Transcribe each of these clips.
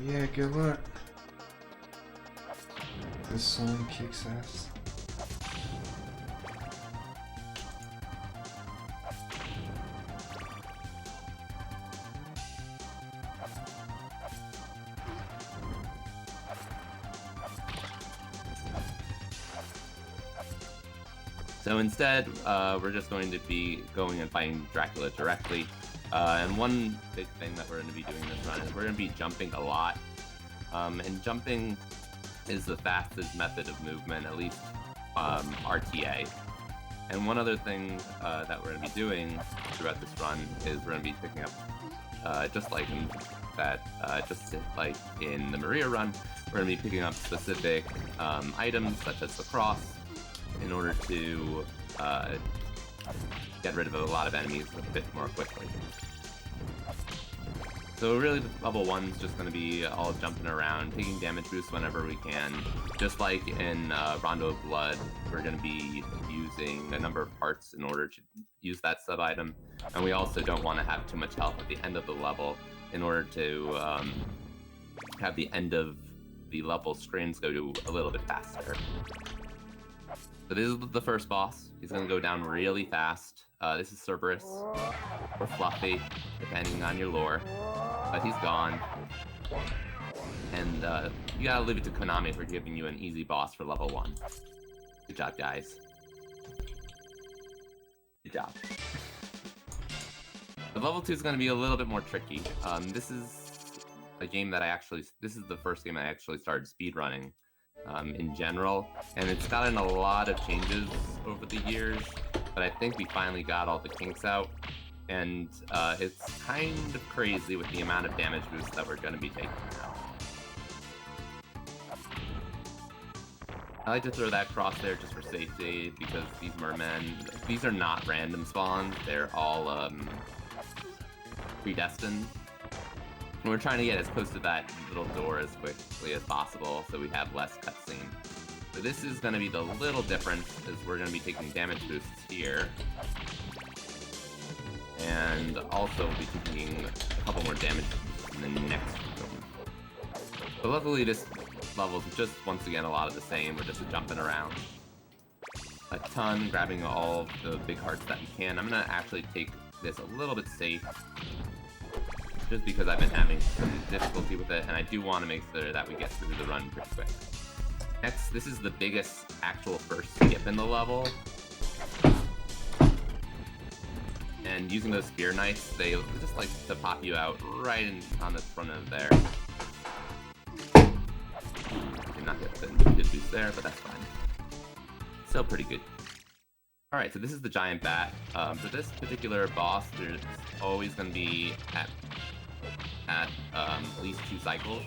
Yeah, good luck. This song kicks ass. So instead, we're just going to be going and fighting Dracula directly. And one big thing that we're going to be doing this run is we're going to be jumping a lot. And jumping is the fastest method of movement, at least RTA. And one other thing that we're going to be doing throughout this run is we're going to be picking up, just like in the Maria run, we're going to be picking up specific items such as the cross in order to get rid of a lot of enemies a bit more quickly. So really, level 1's just going to be all jumping around, taking damage boosts whenever we can. Just like in Rondo of Blood, we're going to be using a number of parts in order to use that sub-item. And we also don't want to have too much health at the end of the level in order to have the end of the level screens go to a little bit faster. So this is the first boss. He's going to go down really fast. This is Cerberus, or Fluffy, depending on your lore. But he's gone. And you gotta leave it to Konami for giving you an easy boss for level 1. Good job, guys. Good job. The level 2 is going to be a little bit more tricky. This is a game that this is the first game I actually started speedrunning. In general, and it's gotten a lot of changes over the years, but I think we finally got all the kinks out, and it's kind of crazy with the amount of damage boosts that we're going to be taking now. I like to throw that cross there just for safety, because these mermen, these are not random spawns, they're all predestined. And we're trying to get as close to that little door as quickly as possible so we have less cutscene. So this is going to be the little difference, is we're going to be taking damage boosts here. And also we'll be taking a couple more damage boosts in the next room. But luckily this level's just, once again, a lot of the same. We're just jumping around a ton, grabbing all the big hearts that we can. I'm going to actually take this a little bit safe, just because I've been having some difficulty with it, and I do want to make sure that we get through the run pretty quick. Next, this is the biggest actual first skip in the level. And using those spear knights, they just like to pop you out right on the front of there. Did not get the good boost there, but that's fine. Still pretty good. Alright, so this is the giant bat. For this particular boss, there's always going to be at least 2 cycles.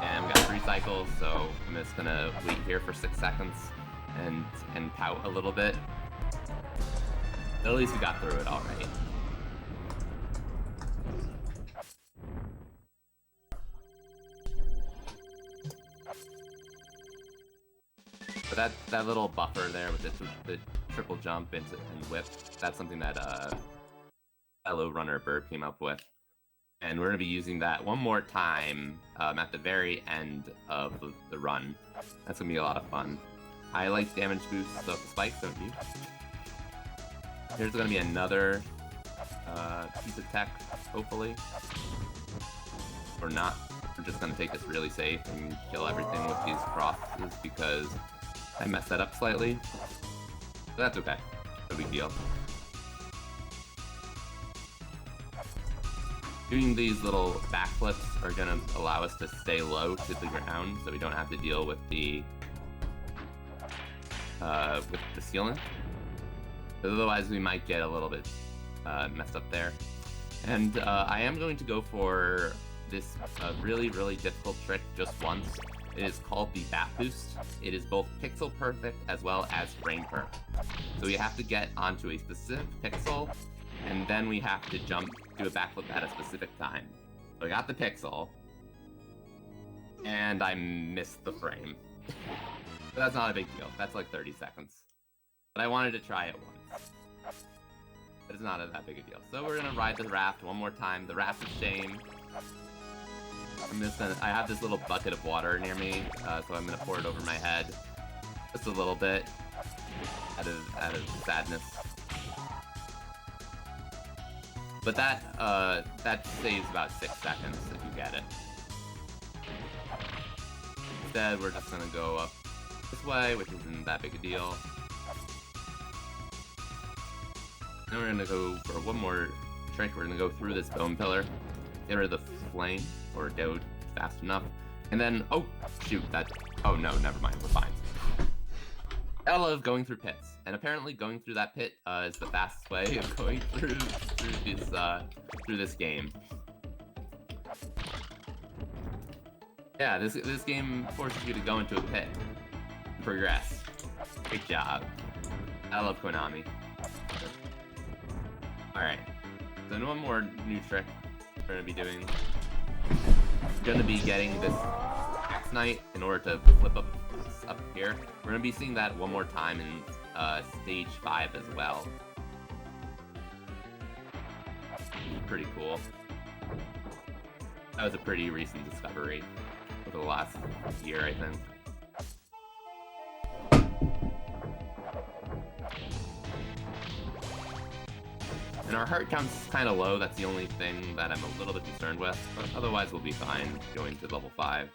And we got 3 cycles, so I'm just gonna wait here for 6 seconds and pout a little bit. But at least we got through it alright. But that little buffer there with the triple jump and whip, that's something that fellow runner Bird came up with. And we're going to be using that one more time at the very end of the run. That's going to be a lot of fun. I like damage boosts of the spikes, don't you? Here's going to be another piece of tech, hopefully. Or not. We're just going to take this really safe and kill everything with these crosses because I messed that up slightly. But that's okay. No big deal. Doing these little backflips are going to allow us to stay low to the ground, so we don't have to deal with the ceiling. Otherwise, we might get a little bit messed up there. And I am going to go for this really, really difficult trick just once. It is called the Bat Boost. It is both pixel perfect as well as frame perfect. So we have to get onto a specific pixel, and then we have to jump, do a backflip at a specific time. So I got the pixel, and I missed the frame. But that's not a big deal. That's like 30 seconds. But I wanted to try it once. It's not that big a deal. So we're gonna ride the raft one more time. The raft of shame. I have this little bucket of water near me, so I'm gonna pour it over my head. Just a little bit. Out of sadness. But that saves about 6 seconds if you get it. Instead, we're just gonna go up this way, which isn't that big a deal. Then we're gonna go for one more trick. We're gonna go through this bone pillar, get rid of the flame, or go fast enough. And then, oh, shoot, oh no, never mind, we're fine. I love going through pits, and apparently going through that pit is the fastest way of going through this game. Yeah, this game forces you to go into a pit and progress. Great job. I love Konami. Alright, so one more new trick we're gonna be doing. We're gonna be getting this Axe Knight in order to flip up here. We're gonna be seeing that one more time in stage 5 as well. Pretty cool. That was a pretty recent discovery over the last year, I think. And our heart count's kind of low. That's the only thing that I'm a little bit concerned with, but otherwise we'll be fine going to level 5.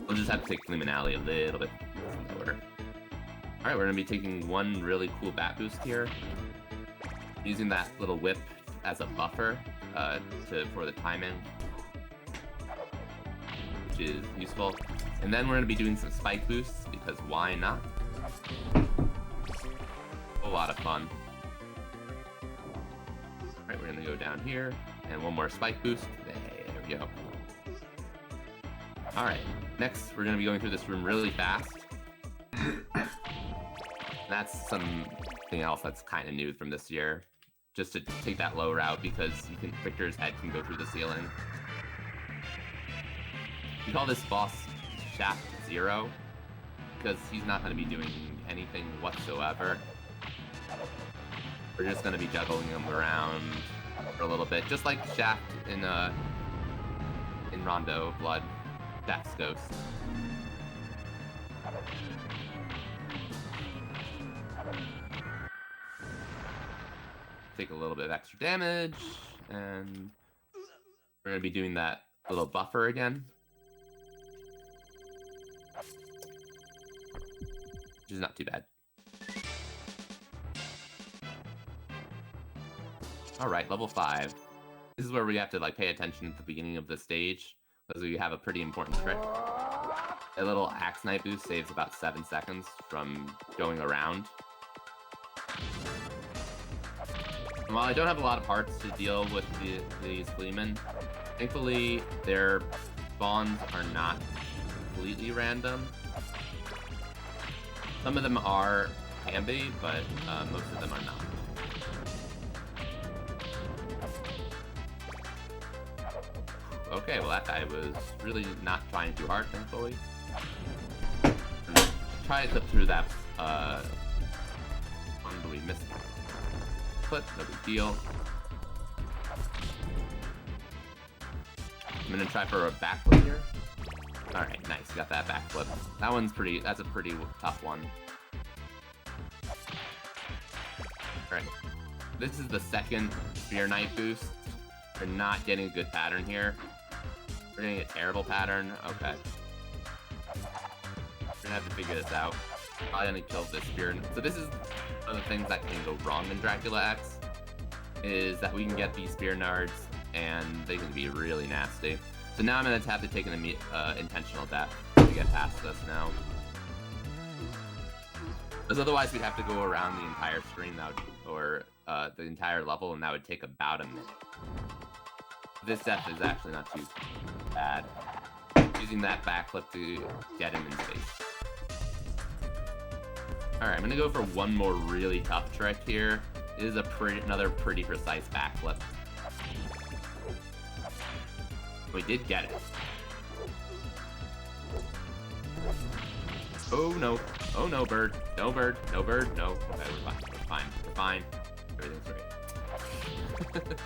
We'll just have to take Fleeman Alley a little bit slower. Alright, we're going to be taking one really cool bat boost here. Using that little whip as a buffer for the timing, which is useful. And then we're going to be doing some spike boosts, because why not? A lot of fun. Alright, we're going to go down here, and one more spike boost. There we go. Alright, next we're going to be going through this room really fast. That's something else that's kind of new from this year. Just to take that low route, because Victor's head can go through the ceiling. We call this boss Shaft Zero, because he's not going to be doing anything whatsoever. We're just going to be juggling him around for a little bit, just like Shaft in Rondo Blood, Shaft's Ghost. Take a little bit of extra damage, and we're going to be doing that little buffer again. Which is not too bad. Alright, level 5. This is where we have to pay attention at the beginning of the stage, because we have a pretty important trick. A little Axe Knight boost saves about 7 seconds from going around. And while I don't have a lot of hearts to deal with these Fleemen, thankfully their spawns are not completely random. Some of them can be, but most of them are not. Okay, well that guy was really not trying too hard, thankfully. Try to clip through that one, but we missed it. Clip, no big deal. I'm gonna try for a backflip here. Alright, nice, got that backflip. That's a pretty tough one. Alright, this is the second Spear Knight boost. We're not getting a good pattern here. We're getting a terrible pattern. Okay. We're gonna have to figure this out. Probably gonna kill this Spear. So this is one of the things that can go wrong in Dracula X, is that we can get these Spear Nards, and they can be really nasty. So now I'm gonna have to take an intentional death to get past this now. Because otherwise we'd have to go around the entire screen or the entire level, and that would take about a minute. This death is actually not too bad. Using that backflip to get him in space. Alright, I'm gonna go for one more really tough trick here. It is another pretty precise backflip. We did get it. Oh no. Oh no, bird. No bird. No bird. No. Okay, we're fine. We're fine. We're fine. everything's right.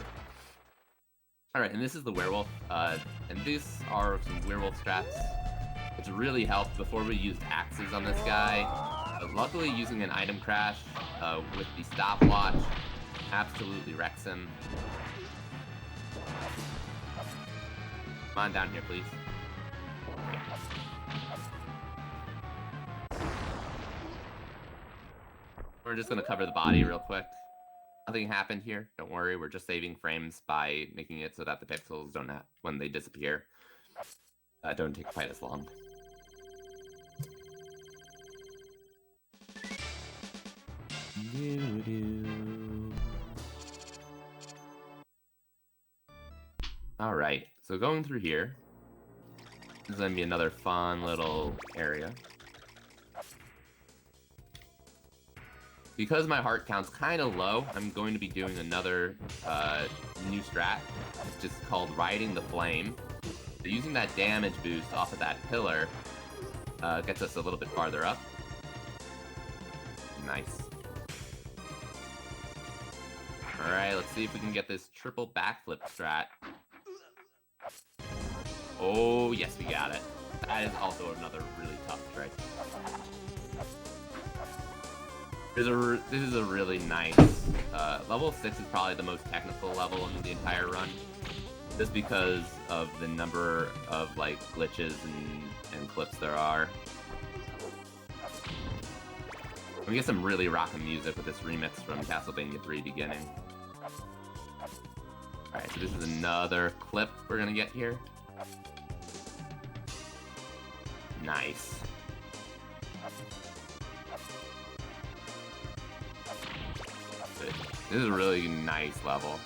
Alright, and this is the werewolf, and these are some werewolf strats, which really helped before we used axes on this guy. But luckily, using an item crash with the stopwatch absolutely wrecks him. Come on down here, please. We're just gonna cover the body real quick. Nothing happened here. Don't worry, we're just saving frames by making it so that the pixels don't have, when they disappear, don't take quite as long. Alright, so going through here, this is gonna be another fun little area. Because my heart count's kind of low, I'm going to be doing another new strat, which is called Riding the Flame. So using that damage boost off of that pillar gets us a little bit farther up. Nice. Alright, let's see if we can get this triple backflip strat. Oh, yes, we got it. That is also another really tough trick. This is a really nice... level 6 is probably the most technical level in the entire run. Just because of the number of, like, glitches and clips there are. We get some really rockin' music with this remix from Castlevania 3 beginning. Alright, so this is another clip we're gonna get here. Nice. This is a really nice level.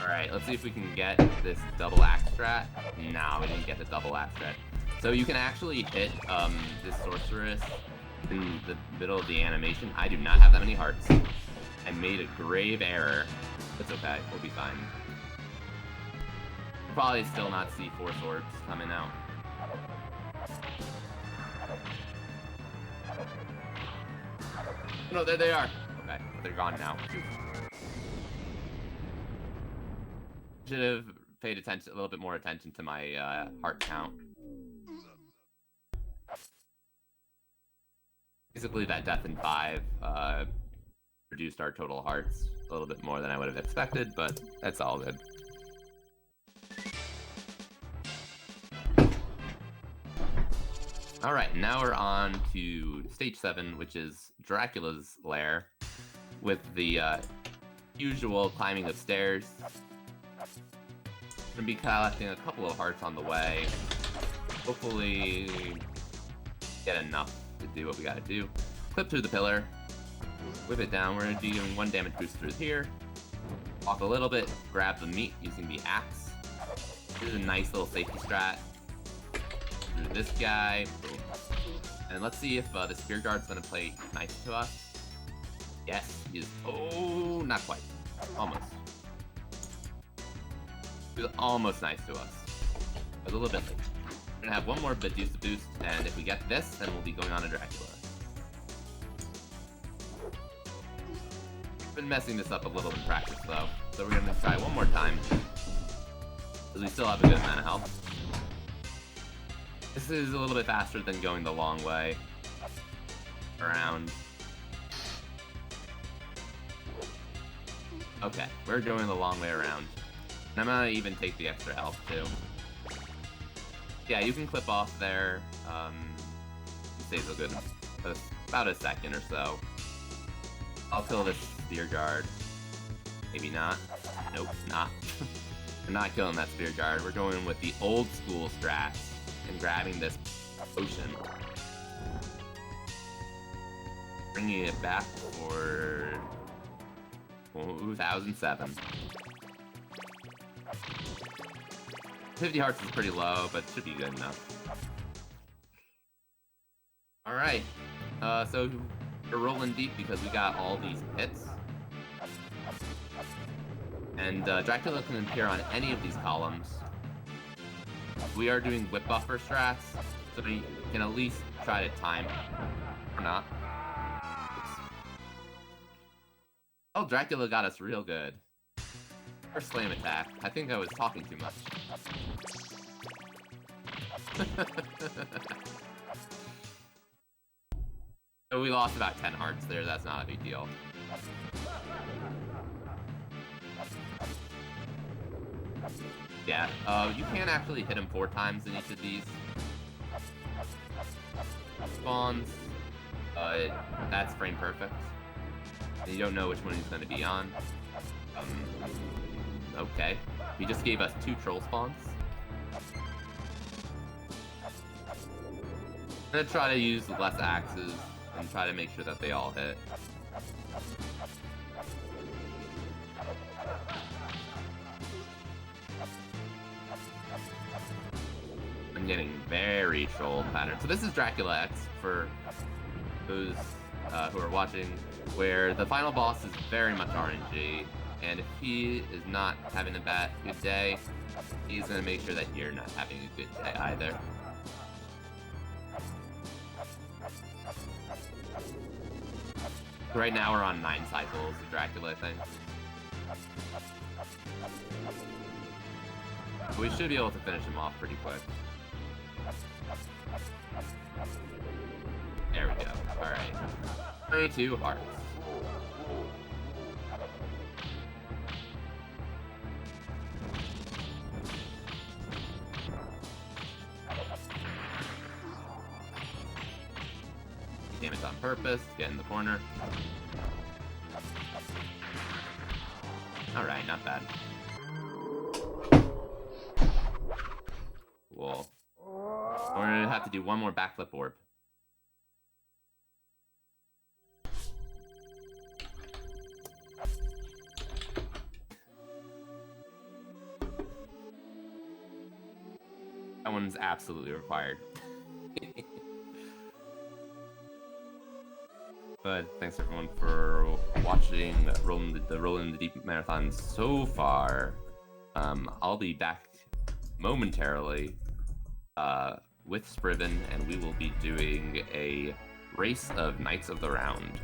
Alright, let's see if we can get this double axe strat. No, we didn't get the double axe strat. So you can actually hit this sorceress in the middle of the animation. I do not have that many hearts. I made a grave error. It's okay, we'll be fine. We'll probably still not see 4 swords coming out. No, there they are. Okay, they're gone now. Should have paid attention, a little bit more attention to my heart count. Basically, that death in 5 reduced our total hearts a little bit more than I would have expected, but that's all good. Alright, now we're on to stage 7, which is Dracula's lair, with the usual climbing of stairs. We're gonna be collecting a couple of hearts on the way. Hopefully get enough to do what we gotta do. Clip through the pillar, whip it down. We're gonna be doing 1 damage boost through here. Walk a little bit, grab the meat using the axe. This is a nice little safety strat. Through this guy, boom. And let's see if the spear guard's gonna play nice to us. Yes, he is. Oh, not quite. Almost. He was almost nice to us. But a little bit late. We're gonna have 1 more Medusa boost, and if we get this, then we'll be going on to Dracula. I've been messing this up a little in practice though, so we're gonna try 1 more time. Because we still have a good amount of health. This is a little bit faster than going the long way around. Okay, we're going the long way around. And I'm gonna even take the extra health too. Yeah, you can clip off there. It saves a good, about a second or so. I'll kill this spear guard. Maybe not. Nope, not. We're not killing that spear guard. We're going with the old school strats and grabbing this potion. Bringing it back for 2007. 50 hearts is pretty low, but should be good enough. Alright, so we're rolling deep because we got all these pits. And Dracula can appear on any of these columns. We are doing whip buffer strats, so we can at least try to time. Or not. Oops. Oh, Dracula got us real good. First slam attack. I think I was talking too much. So we lost about 10 hearts there. That's not a big deal. Yeah, you can actually hit him 4 times in each of these spawns, but that's frame perfect. And you don't know which one he's going to be on. Okay. He just gave us 2 troll spawns. I'm gonna try to use less axes and try to make sure that they all hit. I'm getting very troll pattern. So this is Dracula X for those who are watching, where the final boss is very much RNG, and if he is not having a good day, he's gonna make sure that you're not having a good day either. Right now we're on 9 cycles of Dracula, I think. We should be able to finish him off pretty quick. There we go. Alright. 22 hearts. Damage on purpose, get in the corner. Alright, not bad. Cool. We're gonna have to do one more backflip orb. That one's absolutely required. But thanks everyone for watching the Rollin the Deep Marathon so far. I'll be back momentarily with Spriven, and we will be doing a race of Knights of the Round.